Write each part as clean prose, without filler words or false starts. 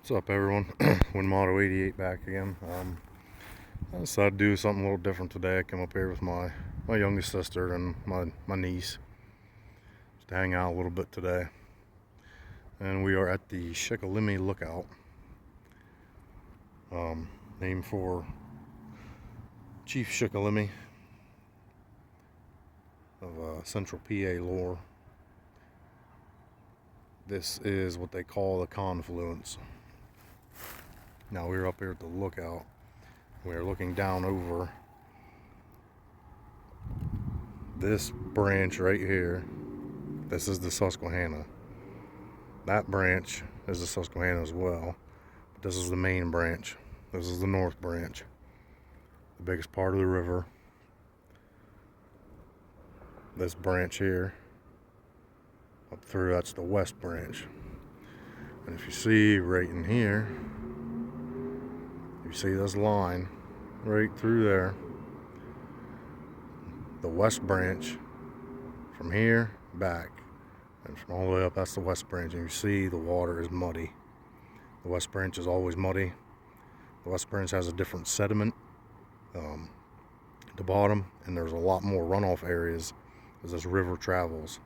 What's up, everyone? Winmoto 88 back again. I decided to do something a little different today. I came up here with my youngest sister and my niece just to hang out a little bit today. And we are at the Shikellamy Lookout, named for Chief Shikellamy of Central PA lore. This is what they call the confluence. Now we're up here at the lookout. We're looking down over this branch right here. This is the Susquehanna. That branch is the Susquehanna as well. But this is the main branch. This is the north branch. The biggest part of the river. This branch here, up through, that's the west branch. And if you see right in here, you see this line right through there, the west branch, from here back and from all the way up, that's the west branch. And you see the water is muddy. The west branch is always muddy. The west branch has a different sediment at the bottom, and there's a lot more runoff areas as this river travels.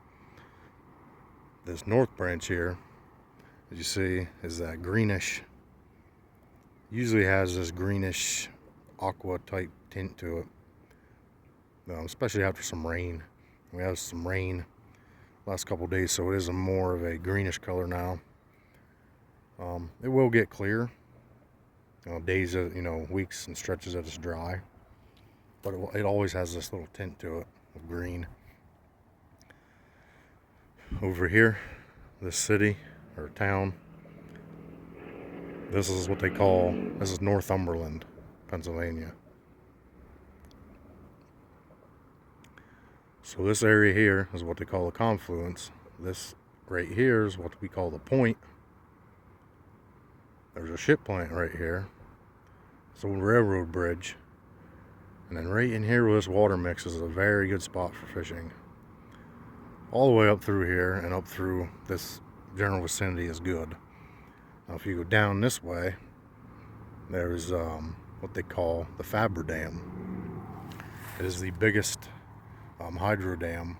This north branch here, as you see, is that greenish, usually has this greenish aqua type tint to it, especially after some rain. We have some rain last couple days, so it is more of a greenish color now. It will get clear, days, weeks and stretches that it's dry, but it always has this little tint to it of green. Over here, this city or town, this is what they call, this is Northumberland, Pennsylvania. So this area here is what they call the confluence. This right here is what we call the point. There's a ship plant right here. It's an old railroad bridge. And then right in here where this water mixes is a very good spot for fishing. All the way up through here and up through this general vicinity is good. Now if you go down this way, there's what they call the Faber Dam. It is the biggest hydro dam,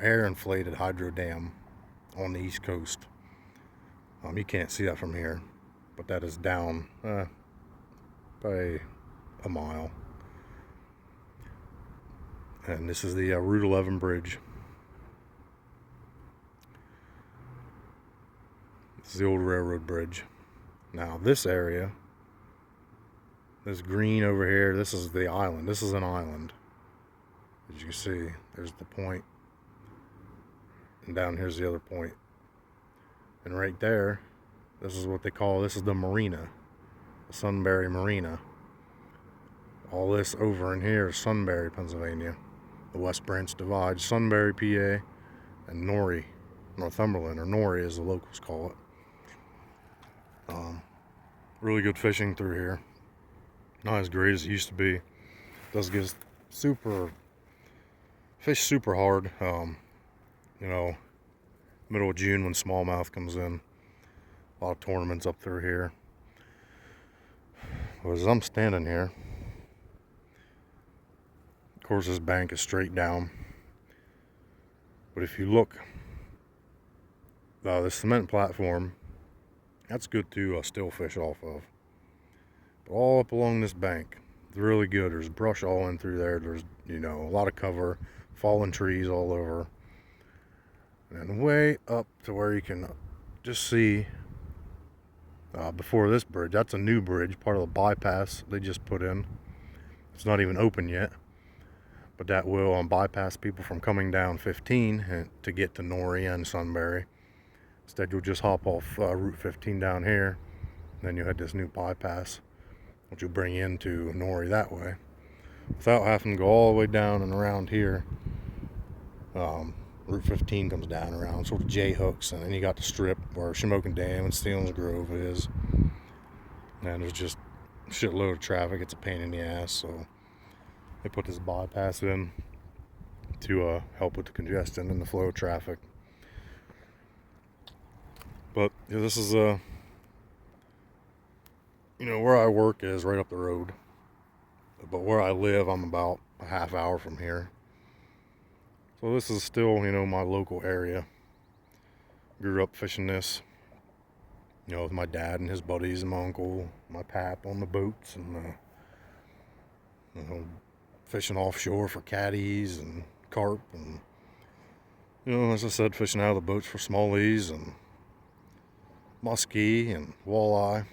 air inflated hydro dam on the East Coast. You can't see that from here, but that is down by a mile. And this is the Route 11 bridge. This is the old railroad bridge. Now this area, this green over here, this is the island. This is an island. As you can see, there's the point. And down here's the other point. And right there, this is what they call, this is the marina. The Sunbury Marina. All this over in here is Sunbury, Pennsylvania. The West Branch divides Sunbury, PA, and Norrie, Northumberland, or Norrie as the locals call it. Really good fishing through here. Not as great as it used to be. Does get fish super hard. Middle of June when smallmouth comes in. A lot of tournaments up through here. But as I'm standing here, of course this bank is straight down, but if you look, the cement platform, that's good to still fish off of. But all up along this bank, it's really good. There's brush all in through there. There's a lot of cover, fallen trees all over, and way up to where you can just see before this bridge. That's a new bridge, part of the bypass they just put in. It's not even open yet. But that will bypass people from coming down 15 to get to Norrie and Sunbury. Instead, you'll just hop off Route 15 down here. Then you'll hit this new bypass, which will bring you into Norrie that way, without having to go all the way down and around here. Route 15 comes down around sort of J hooks, and then you got the strip where Shamokin Dam and Steelens Grove is. And there's just a shitload of traffic. It's a pain in the ass, so they put this bypass in to help with the congestion and the flow of traffic. But yeah, this is where I work is right up the road. But where I live, I'm about a half hour from here. So this is still, my local area. Grew up fishing this, with my dad and his buddies and my uncle, my pap on the boats, and fishing offshore for caddies and carp, and as I said, fishing out of the boats for smallies and muskie and walleye,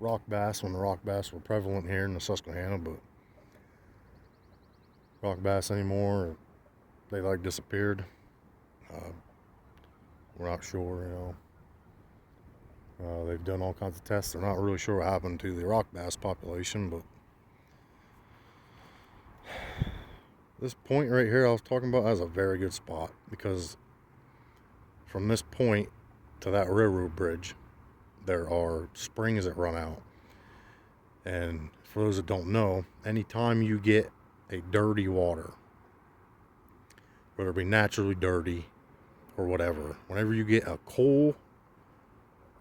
rock bass when the rock bass were prevalent here in the Susquehanna, but rock bass anymore, they disappeared. We're not sure, they've done all kinds of tests. They're not really sure what happened to the rock bass population, but this point right here I was talking about has a very good spot, because from this point to that railroad bridge, there are springs that run out. And for those that don't know, anytime you get a dirty water, whether it be naturally dirty or whatever, whenever you get a coal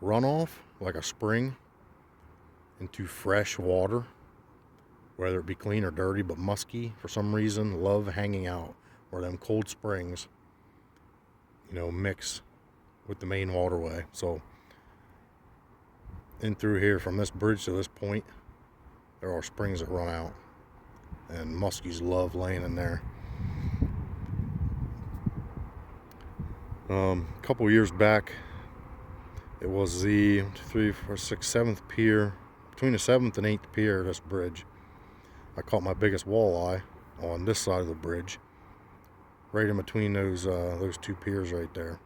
runoff, like a spring, into fresh water, whether it be clean or dirty, but musky, for some reason, love hanging out where them cold springs, mix with the main waterway. So in through here, from this bridge to this point, there are springs that run out, and muskies love laying in there. A couple years back, it was the 3, 4, 6, 7th pier, between the 7th and 8th pier of this bridge. I caught my biggest walleye on this side of the bridge, right in between those two piers right there.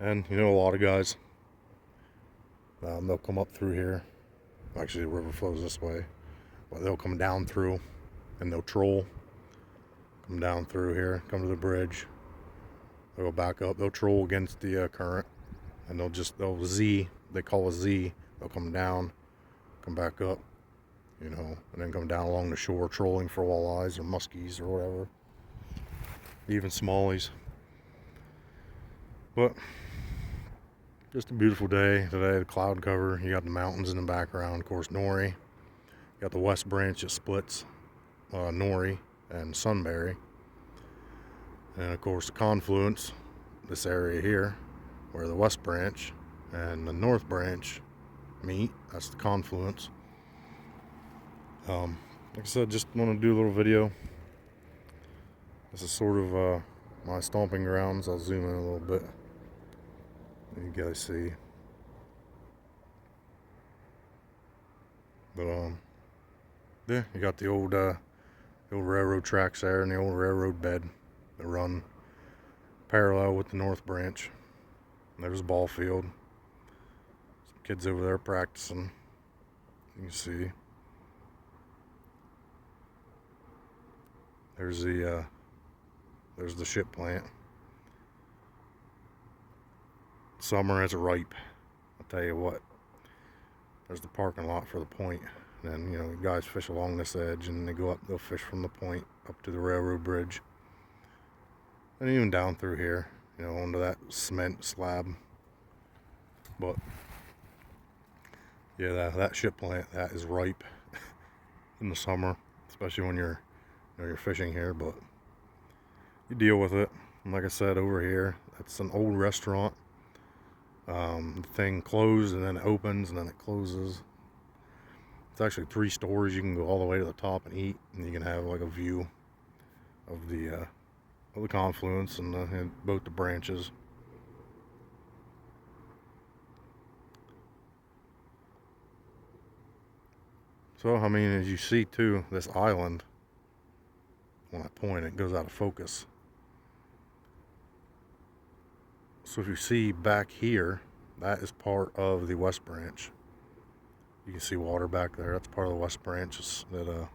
And a lot of guys, they'll come up through here. Actually, the river flows this way, but they'll come down through, and they'll troll. Come down through here, come to the bridge. They'll go back up. They'll troll against the current, and they'll Z. They call a Z. They'll come down, come back up, and then come down along the shore, trolling for walleyes or muskies or whatever, even smallies. But just a beautiful day today. The cloud cover. You got the mountains in the background. Of course, Nori. You got the west branch that splits Nori and Sunbury. And of course, the confluence, this area here, where the west branch and the north branch meet. That's the confluence. Like I said, just want to do a little video. This is sort of my stomping grounds. I'll zoom in a little bit. You guys see. But yeah, you got the old railroad tracks there and the old railroad bed that run parallel with the north branch. And there's a ball field. Some kids over there practicing. You can see. There's the ship plant. Summer is ripe. I'll tell you what. There's the parking lot for the point. And then, the guys fish along this edge, and they go up, they'll fish from the point up to the railroad bridge. And even down through here, onto that cement slab. But, yeah, that ship plant, that is ripe in the summer, especially when you're fishing here, but you deal with it. And like I said, over here, that's an old restaurant. The thing closed, and then it opens, and then it closes. It's actually 3 stories. You can go all the way to the top and eat, and you can have like a view of the confluence and both the branches. So, as you see too, this island, when I point, it goes out of focus. So if you see back here, that is part of the west branch. You can see water back there. That's part of the west branch that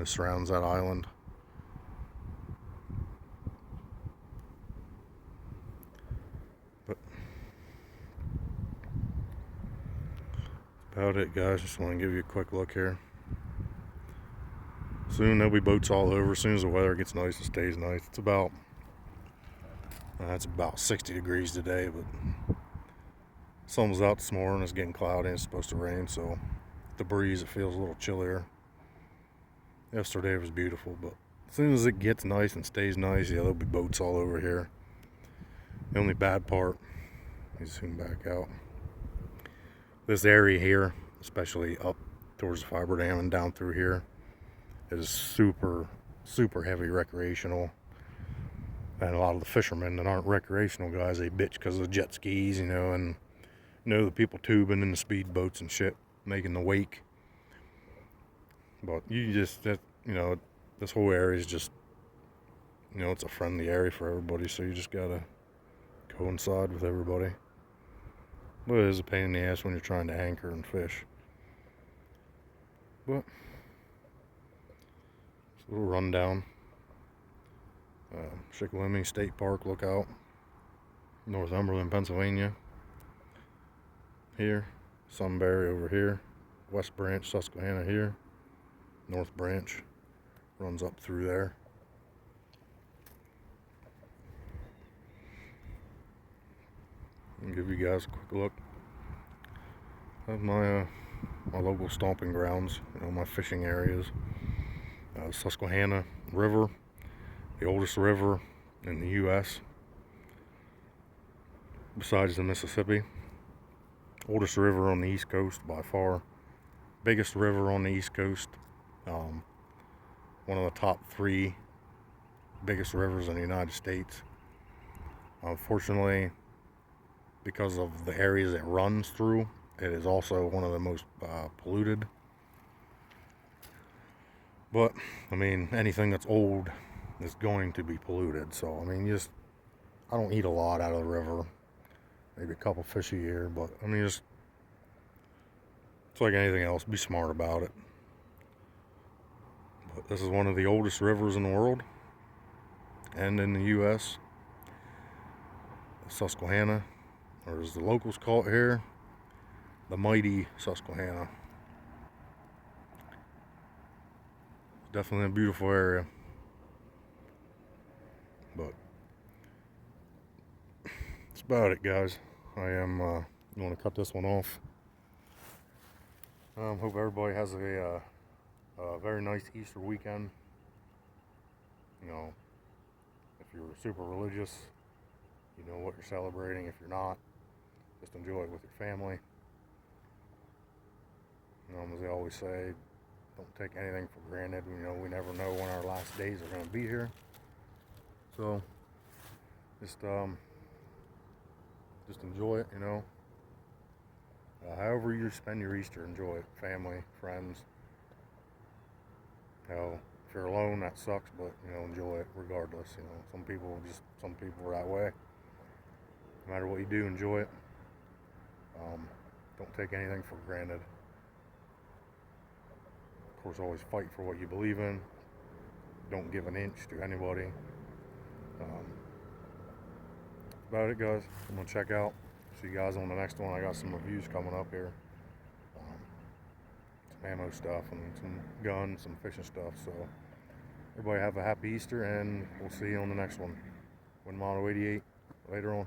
surrounds that island. But that's about it, guys. Just want to give you a quick look here. Soon there'll be boats all over. As soon as the weather gets nice, it stays nice. It's about It's about 60 degrees today, but sun was out this morning. It's getting cloudy and it's supposed to rain, so the breeze, it feels a little chillier. Yesterday was beautiful, but as soon as it gets nice and stays nice, yeah, there'll be boats all over here. The only bad part, let me zoom back out. This area here, especially up towards the fiber dam and down through here, is super, super heavy recreational. And a lot of the fishermen that aren't recreational guys, they bitch because of the jet skis, and the people tubing in the speedboats and shit, making the wake. But this whole area is just, it's a friendly area for everybody, so you just gotta coincide with everybody. But it is a pain in the ass when you're trying to anchor and fish. But it's a little rundown. Susquehanna State Park lookout, Northumberland, Pennsylvania. Here, Sunbury over here, West Branch, Susquehanna here, North Branch runs up through there. I'll give you guys a quick look at my local stomping grounds, my fishing areas. Susquehanna River, the oldest river in the U.S. besides the Mississippi. Oldest river on the East Coast by far. Biggest river on the East Coast. One of the top 3 biggest rivers in the United States. Unfortunately, because of the areas it runs through, it is also one of the most polluted. But, anything that's old is going to be polluted. So, I don't eat a lot out of the river. Maybe a couple fish a year, but, it's like anything else. Be smart about it. But this is one of the oldest rivers in the world and in the U.S. Susquehanna, or as the locals call it here, the mighty Susquehanna. Definitely a beautiful area. But that's about it, guys. I am going to cut this one off. Hope everybody has a very nice Easter weekend. If you're super religious, you know what you're celebrating. If you're not, just enjoy it with your family. As they always say, don't take anything for granted. We never know when our last days are going to be here. So, just enjoy it, however you spend your Easter, enjoy it. Family, friends. If you're alone, that sucks, but, enjoy it regardless. Some people are that way. No matter what you do, enjoy it. Don't take anything for granted. Of course, always fight for what you believe in. Don't give an inch to anybody. That's about it, guys. I'm going to check out. See you guys on the next one. I got some reviews coming up here. Some ammo stuff and some guns, some fishing stuff. So, everybody have a happy Easter, and we'll see you on the next one. Win Moto 88 later on.